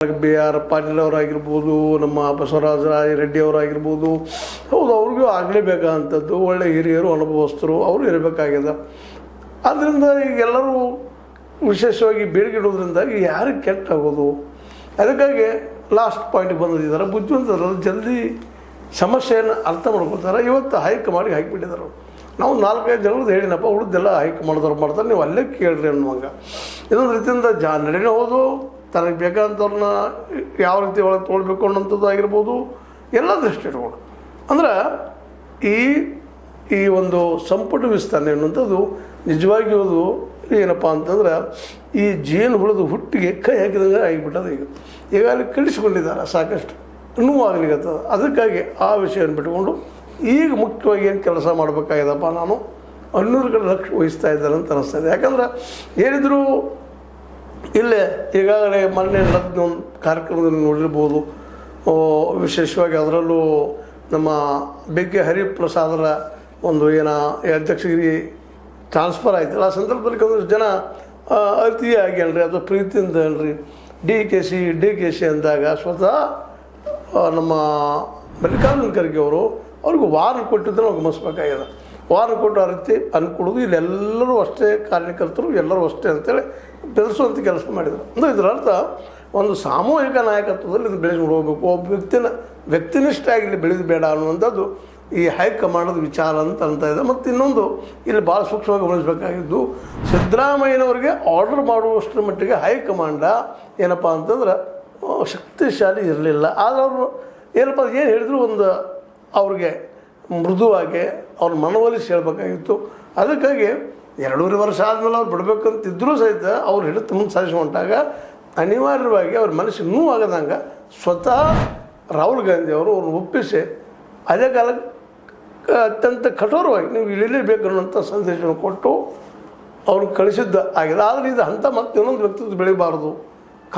B R Patil ಅವರಾಗಿರ್ಬೋದು, ನಮ್ಮ ಬಸವರಾಜ ರೆಡ್ಡಿ ಅವರಾಗಿರ್ಬೋದು, ಹೌದು ಅವ್ರಿಗೂ ಆಗಲೇಬೇಕಾದಂಥದ್ದು. ಒಳ್ಳೆ ಹಿರಿಯರು, ಅನುಭವಸ್ಥರು ಅವರು ಇರಬೇಕಾಗಿದೆ. ಆದ್ದರಿಂದ ಈಗೆಲ್ಲರೂ ವಿಶೇಷವಾಗಿ ಬೇಡಿಗಿಡೋದ್ರಿಂದಾಗಿ ಯಾರಿಗೆ ಕೆಟ್ಟಾಗೋದು. ಅದಕ್ಕಾಗಿ ಲಾಸ್ಟ್ ಪಾಯಿಂಟಿಗೆ ಬಂದಿದ್ದಾರೆ. ಬುದ್ಧಿವಂತರು ಜಲ್ದಿ ಸಮಸ್ಯೆಯನ್ನು ಅರ್ಥ ಮಾಡ್ಕೊಳ್ತಾರೆ. ಇವತ್ತು ಹೈಕಮಾಂಡ್ಗೆ ಹಾಕಿಬಿಟ್ಟಿದ್ದಾರೆ. ನಾವು 4-5 ಜನರದ್ದು ಹೇಳಿನಪ್ಪ, ಉಳಿದೆಲ್ಲ ಹೈಕಮಾಂಡ್ದವ್ರು ಮಾಡ್ತಾರೆ, ನೀವು ಅಲ್ಲೇ ಕೇಳ್ರಿ ಅನ್ನುವಂಗ. ಇದೊಂದು ರೀತಿಯಿಂದ ನಡೆನೇ ಹೋದು ತನಗೆ ಬೇಕಾದಂಥವ್ರನ್ನ ಯಾವ ರೀತಿ ಒಳಗೆ ತೊಗೊಳ್ಬೇಕು ಅನ್ನೋಂಥದ್ದು ಆಗಿರ್ಬೋದು, ಎಲ್ಲ ದೃಷ್ಟಿ ಇಟ್ಕೊಂಡು. ಅಂದ್ರೆ ಈ ಒಂದು ಸಂಪುಟ ವಿಸ್ತರಣೆ ಅನ್ನುವಂಥದ್ದು ನಿಜವಾಗಿಯೂ ಅದು ಏನಪ್ಪ ಅಂತಂದ್ರೆ ಈ ಜೇನು ಹುಳದ ಹುಟ್ಟಿಗೆ ಕೈ ಹಾಕಿದಂಗೆ ಆಗಿಬಿಟ್ಟದ. ಈಗ ಅಲ್ಲಿ ಕಳಿಸ್ಕೊಂಡಿದ್ದಾರೆ ಸಾಕಷ್ಟು, ಇನ್ನೂ ಆಗಲಿಕ್ಕತ್ತದ. ಅದಕ್ಕಾಗಿ ಆ ವಿಷಯವನ್ನು ಬಿಟ್ಟುಕೊಂಡು ಈಗ ಮುಖ್ಯವಾಗಿ ಏನು ಕೆಲಸ ಮಾಡಬೇಕಾಗಿದೆಪ್ಪ, ನಾನು 100 ಕಡೆ ಲಕ್ಷ್ಯ ವಹಿಸ್ತಾ ಇದ್ದಾರೆ ಅಂತ ಅನ್ನಿಸ್ತಾಯಿದೆ. ಯಾಕಂದ್ರೆ ಏನಿದ್ರು ಇಲ್ಲೇ ಈಗಾಗಲೇ ಮೊನ್ನೆ ನಡೆದ ಒಂದು ಕಾರ್ಯಕ್ರಮದಲ್ಲಿ ನೋಡಿರ್ಬೋದು. ವಿಶೇಷವಾಗಿ ಅದರಲ್ಲೂ ನಮ್ಮ ಬಿ ಕೆ ಹರಿಪ್ರಸಾದರ ಒಂದು ಅಧ್ಯಕ್ಷಗಿರಿ ಟ್ರಾನ್ಸ್ಫರ್ ಆಯ್ತಲ್ಲ, ಆ ಸಂದರ್ಭದಲ್ಲಿ ಕೆಲವೊಂದು ಜನ ಅತಿಯಾಗಿ ಅಲ್ರಿ ಅಥವಾ ಪ್ರೀತಿಯಿಂದ ಅಲ್ರಿ ಡಿ ಕೆ ಸಿ ಅಂದಾಗ ಸ್ವತಃ ನಮ್ಮ ಮಲ್ಲಿಕಾರ್ಜುನ ಖರ್ಗೆ ಅವರು ಅವ್ರಿಗೆ ವಾರ್ನ್ ಕೊಟ್ಟಿದ್ರೆ ನಾವು ಗಮನಿಸ್ಬೇಕಾಗಿದೆ. ವಾರ್ನ್ ಕೊಟ್ಟು ಆ ರೀತಿ ಅನ್ಕೊಡೋದು ಇಲ್ಲೆಲ್ಲರೂ ಅಷ್ಟೇ, ಕಾರ್ಯಕರ್ತರು ಎಲ್ಲರೂ ಅಷ್ಟೇ ಅಂತೇಳಿ ಬೆಳೆಸುವಂಥ ಕೆಲಸ ಮಾಡಿದರು. ಅಂದರೆ ಇದರ ಅರ್ಥ ಒಂದು ಸಾಮೂಹಿಕ ನಾಯಕತ್ವದಲ್ಲಿ ಇದು ಬೆಳೆಸ್ಕೊಂಡು ಹೋಗಬೇಕು. ಒಬ್ಬ ವ್ಯಕ್ತಿನಿಷ್ಠ ಇಲ್ಲಿ ಬೆಳೆದು ಬೇಡ ಅನ್ನುವಂಥದ್ದು ಈ ಹೈಕಮಾಂಡದ ವಿಚಾರ ಅಂತ ಅಂತ ಇದೆ. ಮತ್ತು ಇನ್ನೊಂದು ಇಲ್ಲಿ ಭಾಳ ಸೂಕ್ಷ್ಮವಾಗಿ ಗಮನಿಸಬೇಕಾಗಿದ್ದು, ಸಿದ್ದರಾಮಯ್ಯನವರಿಗೆ ಆರ್ಡರ್ ಮಾಡುವಷ್ಟರ ಮಟ್ಟಿಗೆ ಹೈಕಮಾಂಡ ಏನಪ್ಪ ಅಂತಂದ್ರೆ ಶಕ್ತಿಶಾಲಿ ಇರಲಿಲ್ಲ. ಆದರೆ ಅವರು ಏನಪ್ಪ ಏನು ಹೇಳಿದ್ರು ಒಂದು ಅವ್ರಿಗೆ ಮೃದುವಾಗಿ ಅವ್ರ ಮನವೊಲಿಸಿ ಹೇಳಬೇಕಾಗಿತ್ತು. ಅದಕ್ಕಾಗಿ 2.5 ವರ್ಷ ಆದಮೇಲೆ ಅವ್ರು ಬಿಡಬೇಕಂತಿದ್ದರೂ ಸಹಿತ ಅವ್ರು ಹಿಡಿದು ಮುಂದೆ ಸಾಧಿಸಿ ಹೊಂಟಾಗ ಅನಿವಾರ್ಯವಾಗಿ ಅವ್ರ ಮನಸ್ಸಿಗೆ ನೋವು ಆಗದಂಗೆ ಸ್ವತಃ ರಾಹುಲ್ ಗಾಂಧಿ ಅವರು ಅವ್ರನ್ನ ಒಪ್ಪಿಸಿ ಅದೇ ಕಾಲಕ್ಕೆ ಅತ್ಯಂತ ಕಠೋರವಾಗಿ ನೀವು ಇಳಿಲೇಬೇಕು ಅನ್ನೋಂಥ ಸಂದೇಶವನ್ನು ಕೊಟ್ಟು ಅವ್ರಿಗೆ ಕಳಿಸಿದ್ದ ಆಗಿದೆ. ಆದರೆ ಇದು ಅಂಥ ಮತ್ತೆ ಇನ್ನೊಂದು ವ್ಯಕ್ತಿತ್ವ ಬೆಳಿಬಾರ್ದು.